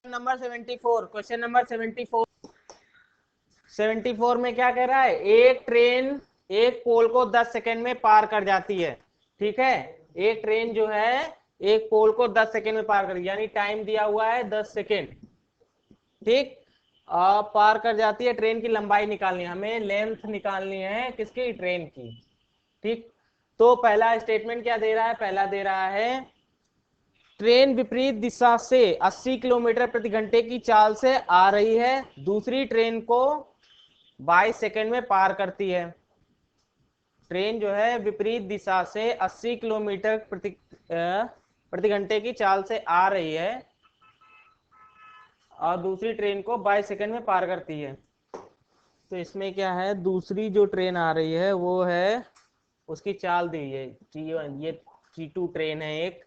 Number 74, question number 74 में क्या कह रहा है, एक ट्रेन एक पोल को 10 सेकंड में पार कर जाती है। ठीक है, एक ट्रेन जो है एक पोल को 10 सेकंड में पार कर, यानी टाइम दिया हुआ है 10 सेकंड। ठीक, पार कर जाती है। ट्रेन की लंबाई निकालनी है, हमें लेंथ निकालनी है किसकी, ट्रेन की। ठीक, तो पहला स्टेटमेंट क्या दे रहा है, पहला दे रहा है ट्रेन विपरीत दिशा से 80 किलोमीटर प्रति घंटे की चाल से आ रही है, दूसरी ट्रेन को 22 सेकंड में पार करती है। ट्रेन जो है विपरीत दिशा से 80 किलोमीटर प्रति घंटे की चाल से आ रही है और दूसरी ट्रेन को 22 सेकंड में पार करती है। तो इसमें क्या है, दूसरी जो ट्रेन आ रही है वो है, उसकी चाल दी है T1, ये T2 ट्रेन है एक,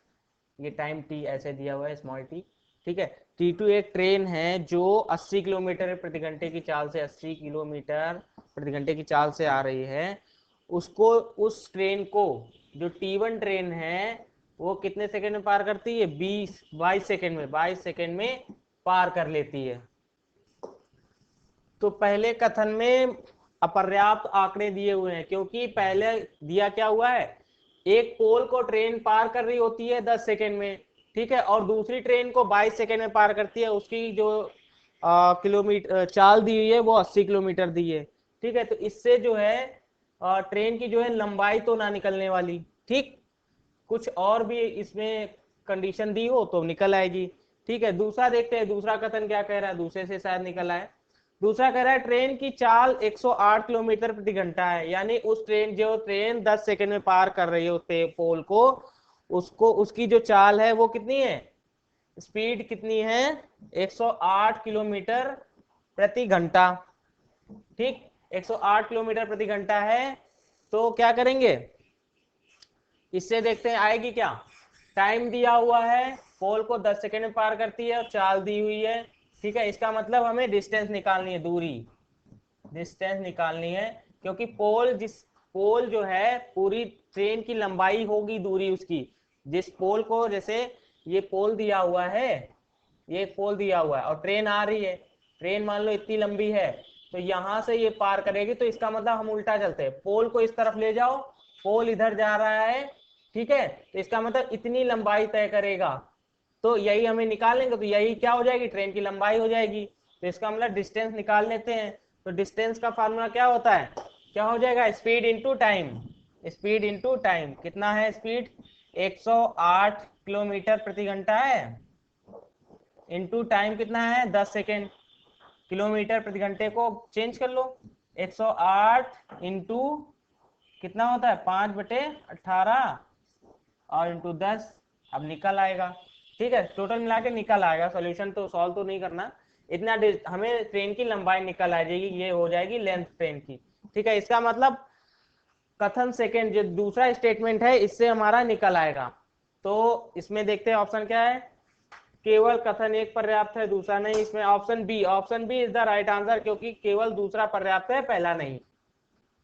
ये टाइम T ऐसे दिया हुआ है स्मॉल t। ठीक है, T2 एक ट्रेन है जो 80 किलोमीटर प्रति घंटे की चाल से 80 किलोमीटर प्रति घंटे की चाल से आ रही है। उसको, उस ट्रेन को, जो T1 ट्रेन है वो कितने सेकंड में पार करती है, 22 सेकंड में, 22 सेकंड में पार कर लेती है। तो पहले कथन में अपर्याप्त आंकड़े दिए हुए हैं, क्योंकि पहले दिया क्या हुआ है, एक पोल को ट्रेन पार कर रही होती है 10 सेकंड में। ठीक है, और दूसरी ट्रेन को 22 सेकंड में पार करती है, उसकी जो किलोमीटर चाल दी हुई है वो 80 किलोमीटर दी है। ठीक है, तो इससे जो है ट्रेन की जो है लंबाई तो ना निकलने वाली। ठीक, कुछ और भी इसमें कंडीशन दी हो तो निकल आएगी। ठीक है, दूसरा देखते हैं, दूसरा कथन क्या कह रहा है, दूसरे से शायद निकल आए। दूसरा कह रहा है ट्रेन की चाल 108 किलोमीटर प्रति घंटा है, यानी उस ट्रेन, जो ट्रेन 10 सेकंड में पार कर रही है उस पोल को, उसको, उसकी जो चाल है वो कितनी है, स्पीड कितनी है, 108 किलोमीटर प्रति घंटा। ठीक, 108 किलोमीटर प्रति घंटा है। तो क्या करेंगे, इससे देखते हैं आएगी क्या। टाइम दिया हुआ है, पोल को 10 सेकंड में पार करती है और चाल दी हुई है। ठीक है, इसका मतलब हमें डिस्टेंस निकालनी है, दूरी, डिस्टेंस निकालनी है, क्योंकि पोल जो है पूरी ट्रेन की लंबाई होगी, दूरी उसकी, जिस पोल को, जैसे ये पोल दिया हुआ है, ये पोल दिया हुआ है और ट्रेन आ रही है, ट्रेन मान लो इतनी लंबी है, तो यहां से ये पार करेगी, तो इसका मतलब हम उल्टा चलते हैं, पोल को इस तरफ ले जाओ, पोल इधर जा रहा है। ठीक है, तो इसका मतलब इतनी लंबाई तय करेगा, तो यही हमें निकालेंगे, तो यही क्या हो जाएगी, ट्रेन की लंबाई हो जाएगी। तो इसका मतलब डिस्टेंस निकाल लेते हैं। तो डिस्टेंस का फार्मूला क्या होता है, क्या हो जाएगा, speed into time. Speed into time कितना है, स्पीड 108 किलोमीटर प्रति घंटा है, इंटू टाइम कितना है, 10 सेकेंड। किलोमीटर प्रति घंटे को चेंज कर लो, 108 इंटू कितना होता है, 5/18 और इंटू 10, अब निकल आएगा। ठीक है, टोटल मिला के निकल आएगा, सॉल्यूशन तो सॉल्व तो नहीं करना, इतना हमें ट्रेन की लंबाई निकल आ जाएगी, ये हो जाएगी लेंथ ट्रेन की। ठीक है, इसका मतलब कथन सेकेंड, जो दूसरा स्टेटमेंट है, इससे हमारा निकल आएगा। तो इसमें देखते हैं ऑप्शन क्या है, केवल कथन एक पर्याप्त है, दूसरा नहीं। इसमें option B, option B is the right answer, क्योंकि केवल दूसरा पर्याप्त है, पहला नहीं।